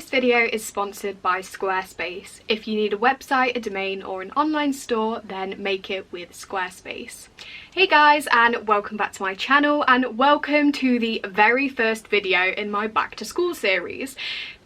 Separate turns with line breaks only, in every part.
This video is sponsored by Squarespace. If you need a website, a domain or an online store, then make it with Squarespace. Hey guys, and welcome back to my channel, and welcome to the very first video in my back to school series.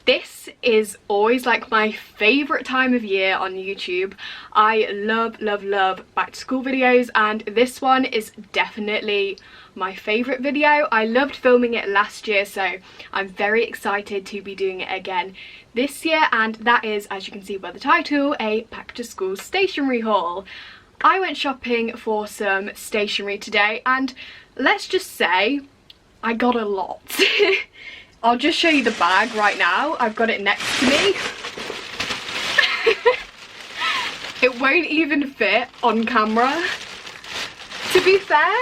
This is always like my favourite time of year on YouTube. I love back to school videos, and this one is definitely my favourite video. I loved filming it last year, so I'm very excited to be doing it again this year, and that is, as you can see by the title, a back to school stationery haul. I went shopping for some stationery today, and let's just say I got a lot. I'll just show you the bag right now. I've got it next to me. It won't even fit on camera. To be fair,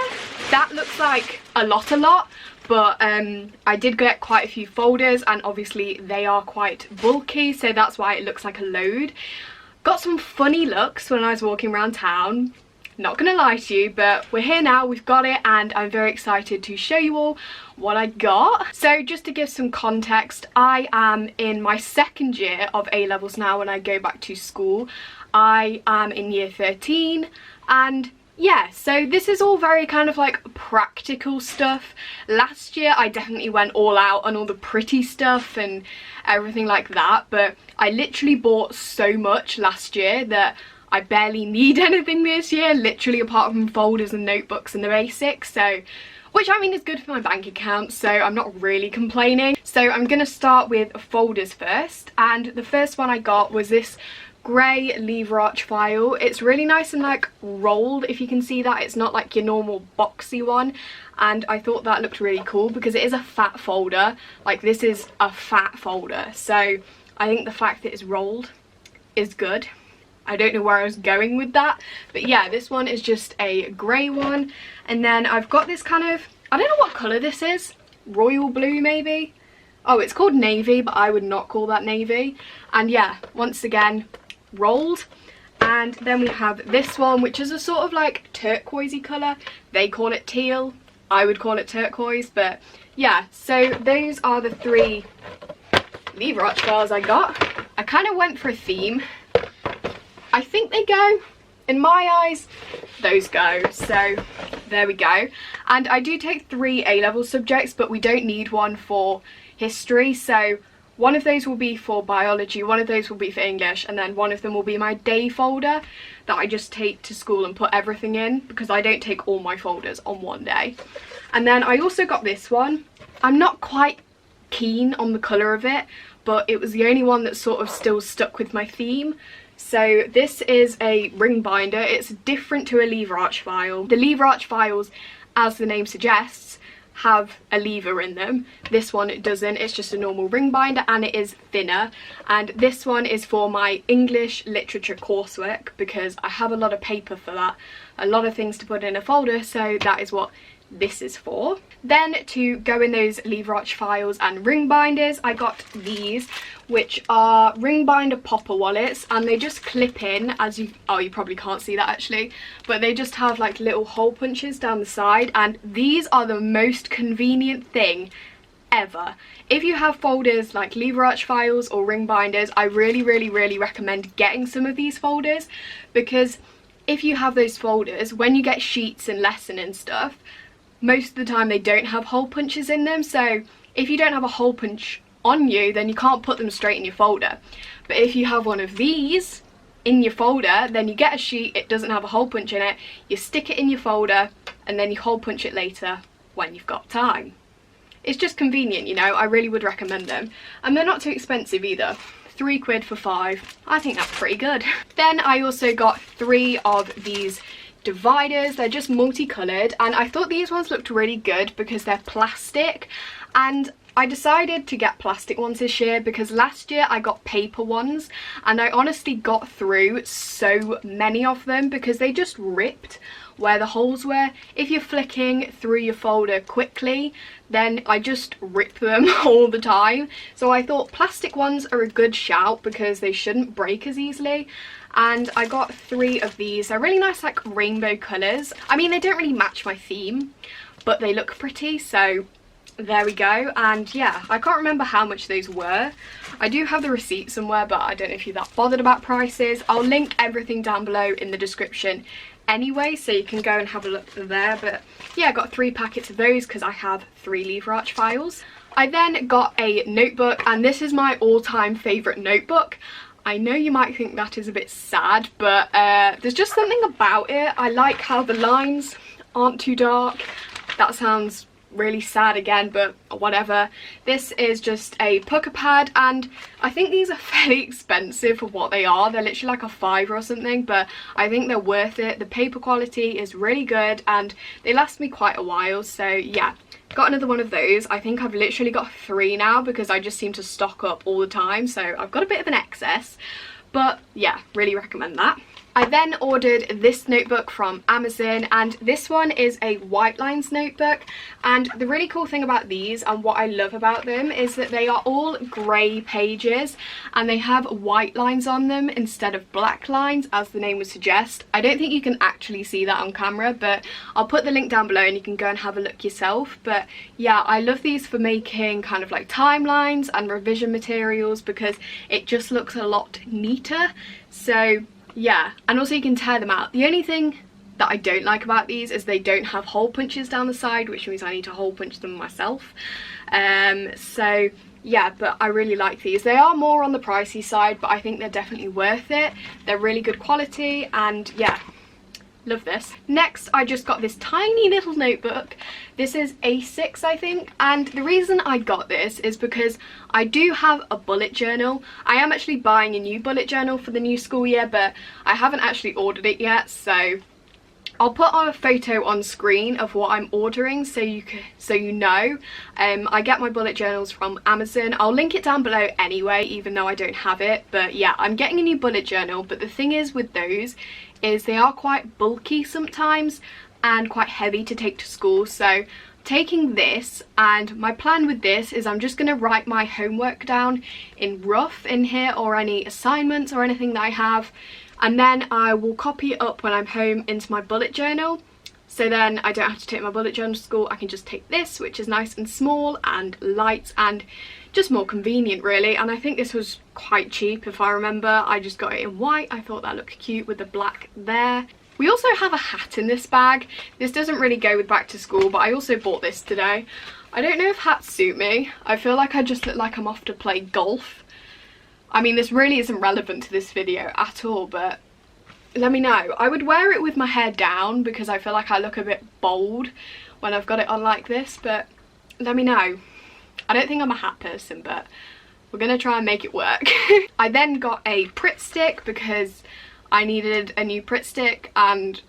that looks like a lot, but I did get quite a few folders, and obviously they are quite bulky, so that's why it looks like a load. Got some funny looks when I was walking around town, not gonna lie to you, but we're here now, we've got it, and I'm very excited to show you all what I got. So just to give some context, I am in my second year of A-levels now when I go back to school. I am in year 13, and yeah, so this is all very kind of like practical stuff. Last year I definitely went all out on all the pretty stuff and everything like that, but I literally bought so much last year that I barely need anything this year, literally, apart from folders and notebooks and the basics, so, which I mean is good for my bank account, so I'm not really complaining. So I'm gonna start with folders first, and the first one I got was this grey lever arch file. It's really nice and like rolled, if you can see that. It's not like your normal boxy one, and I thought that looked really cool because it is a fat folder. Like, this is a fat folder, so I think the fact that it's rolled is good. I don't know where I was going with that, but yeah, this one is just a grey one. And then I've got this kind of, I don't know what colour this is, royal blue maybe? Oh, it's called navy, but I would not call that navy. And yeah, once again, rolled. And then we have this one, which is a sort of like turquoisey colour. They call it teal, I would call it turquoise, but yeah, so those are the three lever arch files I got. I kind of went for a theme. I think they go, in my eyes, those go, so there we go. And I do take 3 A-level subjects, but we don't need one for history, so one of those will be for biology, one of those will be for English, and then one of them will be my day folder that I just take to school and put everything in, because I don't take all my folders on one day. And then I also got this one. I'm not quite keen on the colour of it, but it was the only one that sort of still stuck with my theme. So this is a ring binder. It's different to a lever arch file. The lever arch files, as the name suggests, have a lever in them. This one it doesn't, it's just a normal ring binder, and it is thinner. And this one is for my English literature coursework, because I have a lot of paper for that, a lot of things to put in a folder, so that is what this is for. Then to go in those lever arch files and ring binders, I got these, which are ring binder popper wallets, and they just clip in, as you, oh, you probably can't see that actually, but they just have like little hole punches down the side, and these are the most convenient thing ever. If you have folders like lever arch files or ring binders, I really recommend getting some of these folders, because if you have those folders, when you get sheets and lesson and stuff, most of the time they don't have hole punches in them, so if you don't have a hole punch on you, then you can't put them straight in your folder. But if you have one of these in your folder, then you get a sheet, it doesn't have a hole punch in it, you stick it in your folder, and then you hole punch it later when you've got time. It's just convenient, you know. I really would recommend them, and they're not too expensive either. £3 for 5. I think that's pretty good. Then I also got 3 of these dividers. They're just multicolored, and I thought these ones looked really good because they're plastic, and I decided to get plastic ones this year because last year I got paper ones, and I honestly got through so many of them because they just ripped where the holes were. If you're flicking through your folder quickly, then I just rip them all the time. So I thought plastic ones are a good shout because they shouldn't break as easily. And I got 3 of these. They're really nice, like rainbow colours. I mean, they don't really match my theme, but they look pretty, so there we go. And yeah, I can't remember how much those were. I do have the receipt somewhere, but I don't know if you're that bothered about prices. I'll link everything down below in the description anyway, so you can go and have a look there. But yeah, I got 3 packets of those because I have 3 lever arch files. I then got a notebook, and this is my all-time favourite notebook. I know you might think that is a bit sad, but there's just something about it. I like how the lines aren't too dark. That sounds really sad again, but whatever. This is just a pucker pad, and I think these are fairly expensive for what they are. They're literally like a £5 or something, but I think they're worth it. The paper quality is really good and they last me quite a while, so yeah. Got another one of those. I think I've literally got 3 now because I just seem to stock up all the time, so I've got a bit of an excess, but yeah, really recommend that. I then ordered this notebook from Amazon, and this one is a white lines notebook, and the really cool thing about these and what I love about them is that they are all grey pages and they have white lines on them instead of black lines, as the name would suggest. I don't think you can actually see that on camera, but I'll put the link down below and you can go and have a look yourself. But yeah, I love these for making kind of like timelines and revision materials because it just looks a lot neater. So yeah, and also you can tear them out. The only thing that I don't like about these is they don't have hole punches down the side, which means I need to hole punch them myself. So yeah, but I really like these. They are more on the pricey side, but I think they're definitely worth it. They're really good quality, and yeah, love this. Next, I just got this tiny little notebook. This is A6, I think, and the reason I got this is because I do have a bullet journal. I am actually buying a new bullet journal for the new school year, but I haven't actually ordered it yet, so I'll put a photo on screen of what I'm ordering so you know. I get my bullet journals from Amazon. I'll link it down below anyway, even though I don't have it. But yeah, I'm getting a new bullet journal, but the thing is with those is they are quite bulky sometimes and quite heavy to take to school. So taking this, and my plan with this is I'm just going to write my homework down in rough in here, or any assignments or anything that I have, and then I will copy it up when I'm home into my bullet journal. So then I don't have to take my bullet journal to school. I can just take this, which is nice and small and light and just more convenient really. And I think this was quite cheap if I remember. I just got it in white. I thought that looked cute with the black there. We also have a hat in this bag. This doesn't really go with back to school, but I also bought this today. I don't know if hats suit me. I feel like I just look like I'm off to play golf. I mean, this really isn't relevant to this video at all, but let me know. I would wear it with my hair down because I feel like I look a bit bold when I've got it on like this, but let me know. I don't think I'm a hat person, but we're gonna try and make it work. I then got a Pritt stick because I needed a new Pritt stick and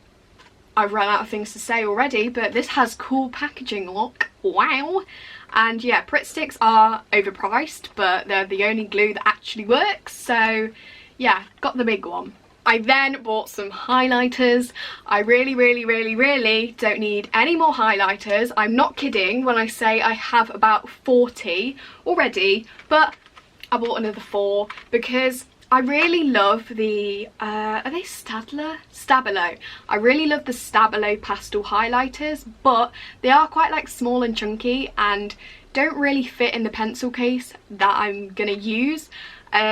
I've run out of things to say already, but this has cool packaging, look, wow. And yeah, Pritt sticks are overpriced, but they're the only glue that actually works, so yeah, got the big one. I then bought some highlighters. I really don't need any more highlighters. I'm not kidding when I say I have about 40 already, but I bought another 4 because I really love the, are they Staedtler? Stabilo. I really love the Stabilo pastel highlighters, but they are quite like small and chunky and don't really fit in the pencil case that I'm gonna use.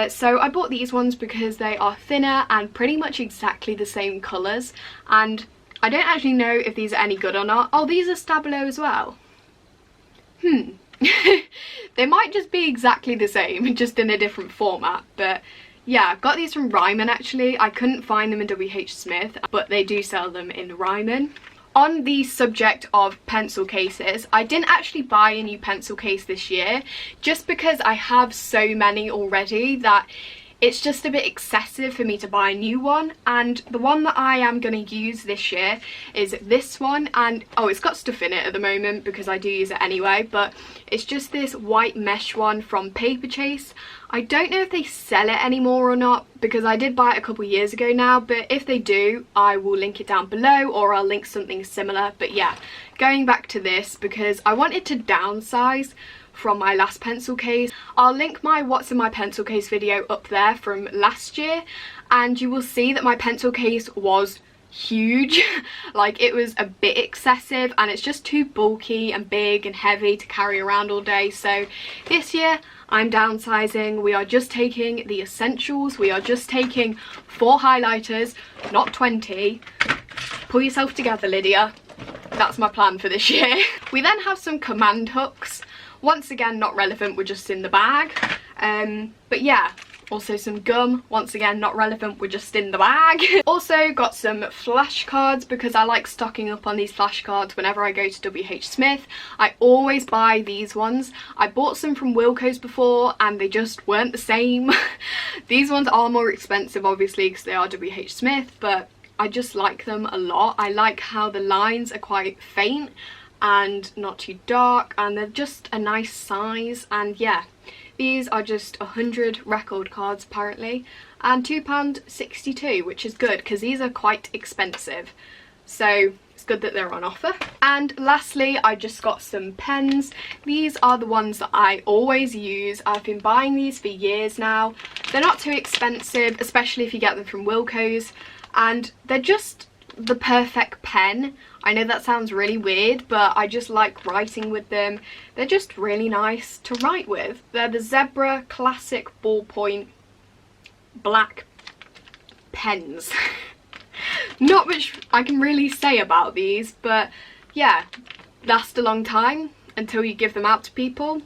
So I bought these ones because they are thinner and pretty much exactly the same colours, and I don't actually know if these are any good or not. Oh, these are Stabilo as well. They might just be exactly the same, just in a different format, but yeah, got these from Ryman actually. I couldn't find them in WH Smith, but they do sell them in Ryman. On the subject of pencil cases, I didn't actually buy a new pencil case this year just because I have so many already that it's just a bit excessive for me to buy a new one. And the one that I am going to use this year is this one, and oh, it's got stuff in it at the moment because I do use it anyway, but it's just this white mesh one from Paper Chase. I don't know if they sell it anymore or not because I did buy it a couple years ago now, but if they do, I will link it down below or I'll link something similar. But yeah, going back to this because I wanted to downsize from my last pencil case. I'll link my what's in my pencil case video up there from last year, and you will see that my pencil case was huge. Like, it was a bit excessive, and it's just too bulky and big and heavy to carry around all day. So this year I'm downsizing. We are just taking the essentials. We are just taking 4 highlighters, not 20. Pull yourself together, Lydia. That's my plan for this year. We then have some command hooks. Once again, not relevant, we're just in the bag. But yeah, also some gum. Once again, not relevant, we're just in the bag. Also got some flashcards because I like stocking up on these flashcards whenever I go to WH Smith. I always buy these ones. I bought some from Wilko's before and they just weren't the same. These ones are more expensive, obviously, because they are WH Smith, but I just like them a lot. I like how the lines are quite faint and not too dark, and they're just a nice size. And yeah, these are just 100 record cards apparently, and £2.62, which is good because these are quite expensive, so it's good that they're on offer. And lastly, I just got some pens. These are the ones that I always use. I've been buying these for years now. They're not too expensive, especially if you get them from Wilko's, and they're just the perfect pen. I know that sounds really weird, but I just like writing with them. They're just really nice to write with. They're the Zebra Classic Ballpoint black pens. Not much I can really say about these, but yeah, last a long time until you give them out to people,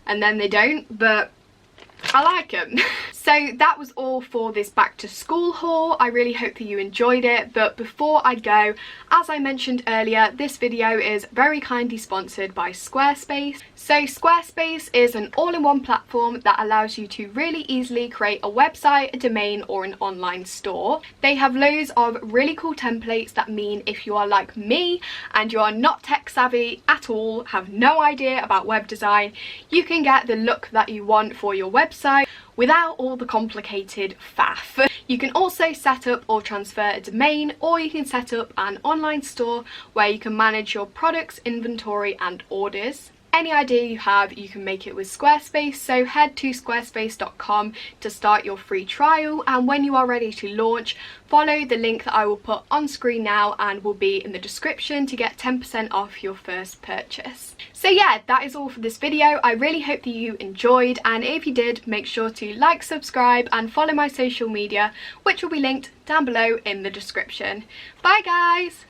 and then they don't, but I like them. So that was all for this back to school haul. I really hope that you enjoyed it, but before I go, as I mentioned earlier, this video is very kindly sponsored by Squarespace. So Squarespace is an all-in-one platform that allows you to really easily create a website, a domain, or an online store. They have loads of really cool templates that mean if you are like me and you are not tech savvy at all, have no idea about web design, you can get the look that you want for your website without all the complicated faff. You can also set up or transfer a domain, or you can set up an online store where you can manage your products, inventory, and orders. Any idea you have, you can make it with Squarespace, so head to squarespace.com to start your free trial, and when you are ready to launch, follow the link that I will put on screen now and will be in the description to get 10% off your first purchase. So yeah, that is all for this video. I really hope that you enjoyed, and if you did, make sure to like, subscribe, and follow my social media, which will be linked down below in the description. Bye guys!